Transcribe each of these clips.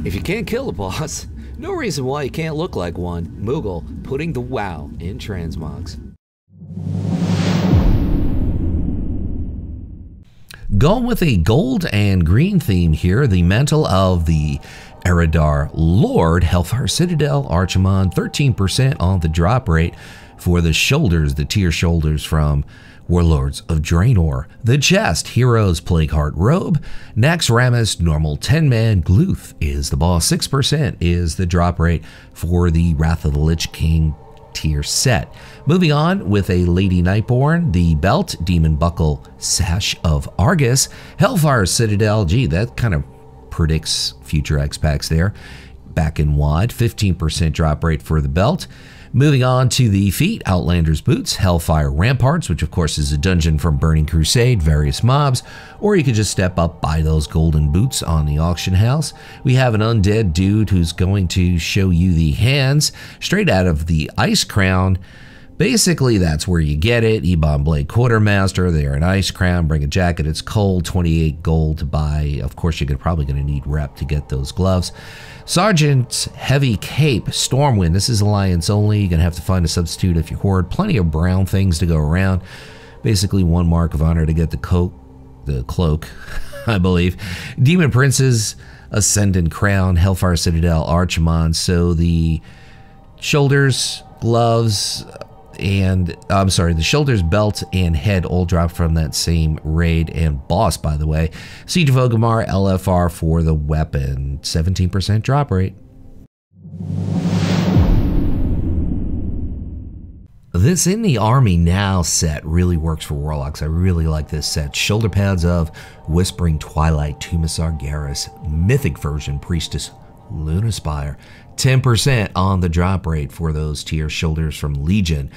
If you can't kill a boss, no reason why you can't look like one. Moogle putting the wow in transmogs. Going with a gold and green theme here, the mantle of the Eredar Lord, Hellfire Citadel, Archimon, 13% on the drop rate for the shoulders, the tier shoulders from Warlords of Draenor. The chest, Heroes Plagueheart Robe, Naxxramas, normal 10-man, Gluth is the boss, 6% is the drop rate for the Wrath of the Lich King tier set. Moving on with a Lady Nightborn, the belt, Demon Buckle, Sash of Argus, Hellfire Citadel, gee, that kind of predicts future xpacs there. Back in WoD, 15% drop rate for the belt. Moving on to the feet, Outlander's Boots, Hellfire Ramparts, which of course is a dungeon from Burning Crusade, various mobs, or you could just step up, buy those golden boots on the auction house. We have an undead dude who's going to show you the hands straight out of the Ice Crown. Basically, that's where you get it. Ebon Blade Quartermaster, they're an Ice Crown, bring a jacket, it's cold, 28 gold to buy. Of course, you're probably going to need rep to get those gloves. Sergeant's Heavy Cape, Stormwind, this is Alliance only. You're going to have to find a substitute if you hoard. Plenty of brown things to go around. Basically, 1 mark of honor to get the cloak, I believe. Demon Prince's Ascendant Crown, Hellfire Citadel, Archimon. So the shoulders, gloves, and I'm sorry, the shoulders, belt, and head all dropped from that same raid and boss, by the way. Siege of Ogamar, LFR for the weapon, 17% drop rate. This In the Army Now set really works for Warlocks. I really like this set. Shoulder pads of Whispering Twilight, Tumasar Garrus, Mythic version, Priestess Lunaspire, 10% on the drop rate for those tier shoulders from Legion.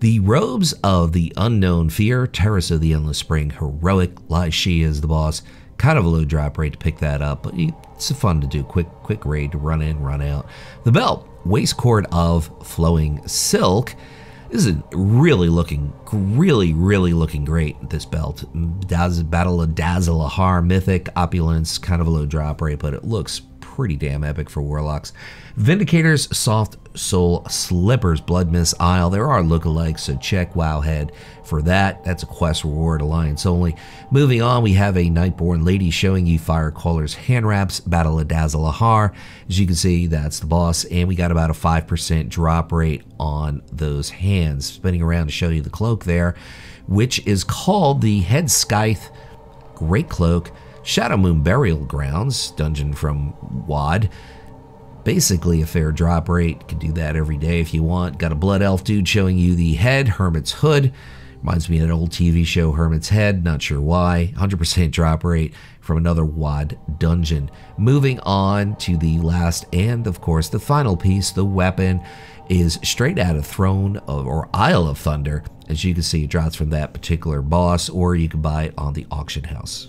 The robes of the Unknown Fear, Terrace of the Endless Spring, Heroic, Lai Shi is the boss. Kind of a low drop rate to pick that up, but it's fun to do. Quick raid to run in, run out. The belt, Waistcord of Flowing Silk. This is really looking great, this belt. Battle of Dazalahar, Mythic, Opulence, kind of a low drop rate, but it looks pretty damn epic for Warlocks. Vindicators, Soft Soul Slippers, Blood Mist Isle. There are lookalikes, so check Wowhead for that. That's a quest reward, Alliance only. Moving on, we have a Nightborn Lady showing you Firecaller's Hand Wraps, Battle of Dazalahar. As you can see, that's the boss, and we got about a 5% drop rate on those hands. Spinning around to show you the cloak there, which is called the Head Scythe Great Cloak, Shadow Moon Burial Grounds, dungeon from WoD. Basically a fair drop rate. Can do that every day if you want. Got a Blood Elf dude showing you the head, Hermit's Hood. Reminds me of an old TV show, Hermit's Head. Not sure why. 100% drop rate from another WoD dungeon. Moving on to the last and, of course, the final piece. The weapon is straight out of Throne or Isle of Thunder. As you can see, it drops from that particular boss, or you can buy it on the auction house.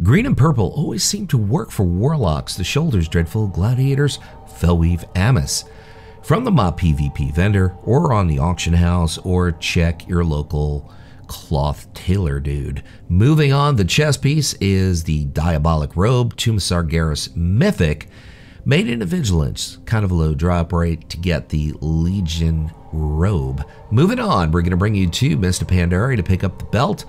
Green and purple always seem to work for Warlocks. The shoulders, Dreadful Gladiators, Fellweave Amos. From the mob PvP vendor, or on the auction house, or check your local cloth tailor dude. Moving on, the chest piece is the Diabolic Robe, Tumasar Garrus Mythic, made into Vigilance, kind of a low drop rate to get the Legion robe. Moving on, we're going to bring you to Mr. Pandaria to pick up the belt.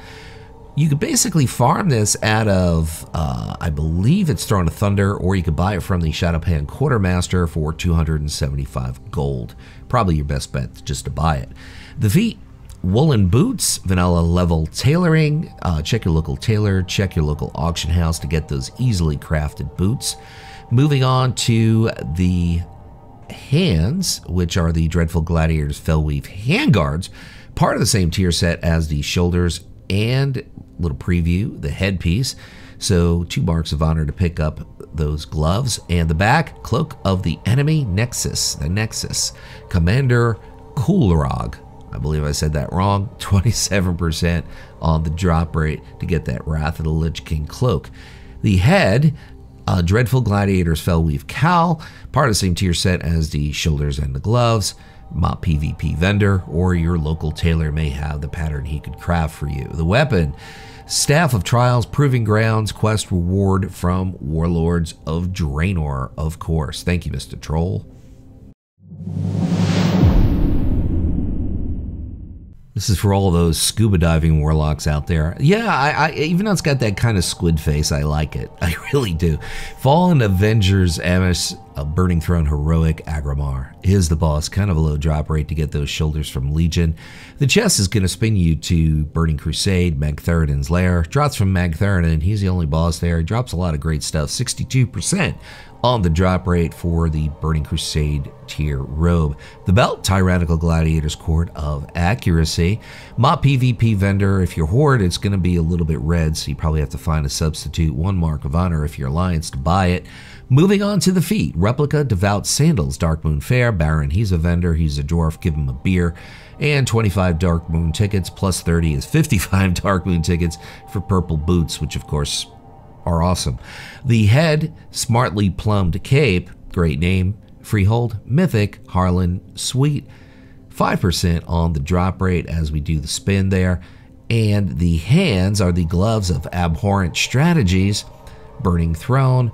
You could basically farm this out of, I believe it's Throne of Thunder, or you could buy it from the Shadowpan Quartermaster for 275 gold. Probably your best bet just to buy it. The feet, woolen boots, vanilla level tailoring. Check your local tailor, check your local auction house to get those easily crafted boots. Moving on to the hands, which are the Dreadful Gladiators Fellweave Handguards, part of the same tier set as the shoulders, and little preview, the headpiece. So 2 marks of honor to pick up those gloves. And the back, Cloak of the Enemy Nexus, the Nexus. Commander Kulrog, I believe I said that wrong, 27% on the drop rate to get that Wrath of the Lich King cloak. The head, Dreadful Gladiators Fellweave Cowl, part of the same tier set as the shoulders and the gloves. Mob PvP vendor, or your local tailor may have the pattern he could craft for you. The weapon, Staff of Trials, Proving Grounds, quest reward from Warlords of Draenor, of course. Thank you, Mr. Troll. This is for all those scuba diving warlocks out there. Yeah, even though it's got that kind of squid face, I like it. I really do. Fallen Avengers Amos, a Burning Throne Heroic Agramar is the boss. Kind of a low drop rate to get those shoulders from Legion. The chest is going to spin you to Burning Crusade, Magtheridon's Lair. Drops from Magtheridon. He's the only boss there. He drops a lot of great stuff. 62% on the drop rate for the Burning Crusade tier robe. The belt, Tyrannical Gladiator's Court of Accuracy. Mop PvP vendor, if you're Horde, it's going to be a little bit red, so you probably have to find a substitute. 1 Mark of Honor if you're Alliance to buy it. Moving on to the feet, Replica, Devout Sandals, Dark Moon Fair. Baron, he's a vendor, he's a dwarf, give him a beer. And 25 Dark Moon tickets, plus 30 is 55 Dark Moon tickets for purple boots, which of course are awesome. The head, Smartly Plumbed Cape, great name. Freehold, Mythic, Harlan, Sweet. 5% on the drop rate as we do the spin there. And the hands are the gloves of Abhorrent Strategies, Burning Throne,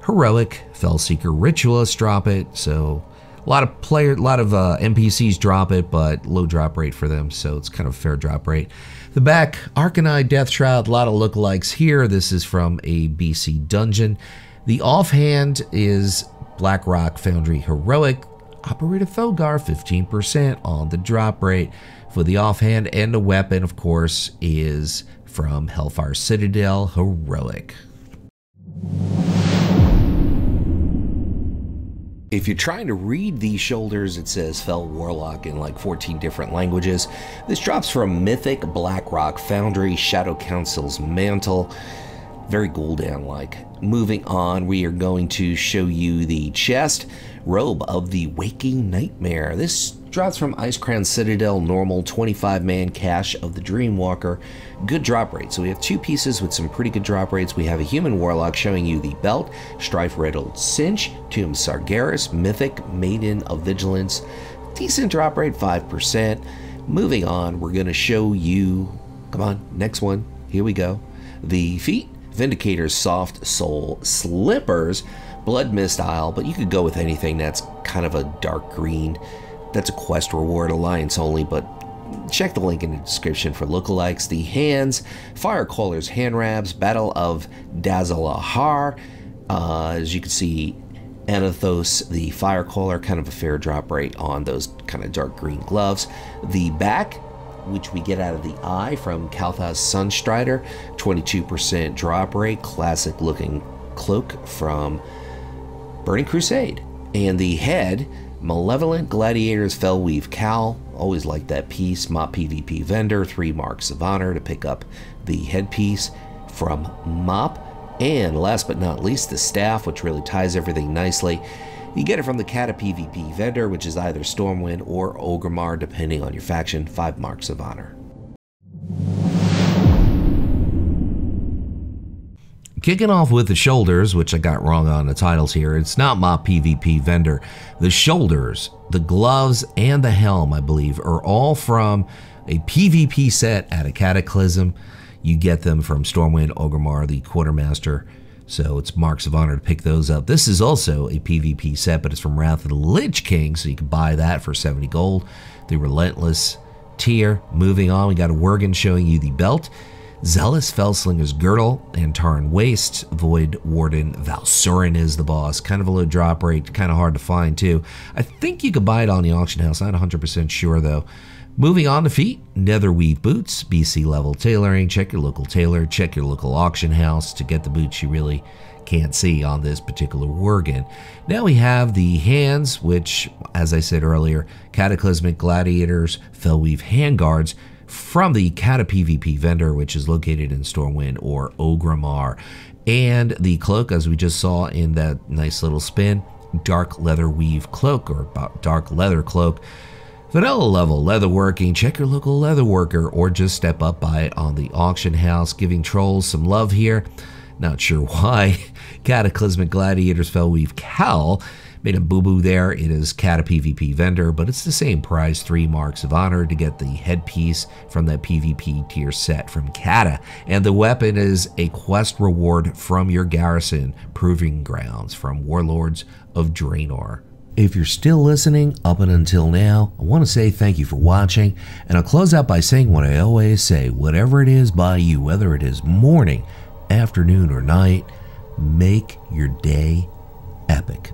Heroic, Fellseeker Ritualist drop it. So a lot of NPCs drop it, but low drop rate for them, so it's kind of a fair drop rate. The back, Arcanine, Death Shroud, a lot of lookalikes here. This is from a BC dungeon. The offhand is Blackrock Foundry Heroic, Operator Thogar, 15% on the drop rate for the offhand, and the weapon, of course, is from Hellfire Citadel Heroic. If you're trying to read these shoulders, it says Fell Warlock in like 14 different languages. This drops from Mythic, Blackrock Foundry, Shadow Council's Mantle. Very Gul'dan-like. Moving on, we are going to show you the chest, Robe of the Waking Nightmare. This drops from Icecrown Citadel, normal 25-man cache of the Dreamwalker. Good drop rate. So we have 2 pieces with some pretty good drop rates. We have a human warlock showing you the belt, Strife Riddled Cinch, Tomb Sargeras, Mythic, Maiden of Vigilance. Decent drop rate, 5%. Moving on, we're going to show you, come on, next one. Here we go. The feet, Vindicator's Soft Soul Slippers, Blood Mist Isle, but you could go with anything that's kind of a dark green. That's a quest reward, Alliance only, but check the link in the description for lookalikes. The hands, Firecaller's Hand Rabs, Battle of Dazalahar. As you can see, Anathos, the Firecaller, kind of a fair drop rate on those kind of dark green gloves. The back, which we get out of the eye from Kalthas Sunstrider, 22% drop rate, classic looking cloak from Burning Crusade. And the head, Malevolent Gladiator's Fellweave Cowl, always like that piece. Mop PvP vendor, 3 Marks of Honor to pick up the headpiece from Mop. And last but not least, the staff, which really ties everything nicely. You get it from the Cata PvP vendor, which is either Stormwind or Orgrimmar, depending on your faction, 5 Marks of Honor. Kicking off with the shoulders, which I got wrong on the titles here. It's not my PvP vendor. The shoulders, the gloves, and the helm, I believe, are all from a PvP set at a Cataclysm. You get them from Stormwind, Orgrimmar, the Quartermaster. So it's Marks of Honor to pick those up. This is also a PvP set, but it's from Wrath of the Lich King, so you can buy that for 70 gold. The Relentless tier. Moving on, we got a Worgen showing you the belt, Zealous Fellslinger's Girdle, and Tarn Waste. Void Warden Valsurin is the boss. Kind of a low drop rate, kind of hard to find too. I think you could buy it on the auction house, not 100% sure though. Moving on to feet, Netherweave boots, BC level tailoring. Check your local tailor, check your local auction house to get the boots you really can't see on this particular Worgen. Now we have the hands, which, as I said earlier, Cataclysmic Gladiators, Fellweave Handguards from the Cata PvP vendor, which is located in Stormwind or Orgrimmar. And the cloak, as we just saw in that nice little spin, Dark Leather Weave Cloak or Dark Leather Cloak. Vanilla level leatherworking, check your local leatherworker or just step up by it on the auction house. Giving trolls some love here, not sure why. Cataclysmic Gladiators Fellweave Cowl, Made a boo-boo there. It is Cata PvP vendor, but it's the same price, 3 marks of honor to get the headpiece from that PvP tier set from Cata. And the weapon is a quest reward from your garrison proving grounds from Warlords of Draenor. If you're still listening up and until now, I want to say thank you for watching, and I'll close out by saying what I always say: whatever it is by you, whether it is morning, afternoon, or night, make your day epic.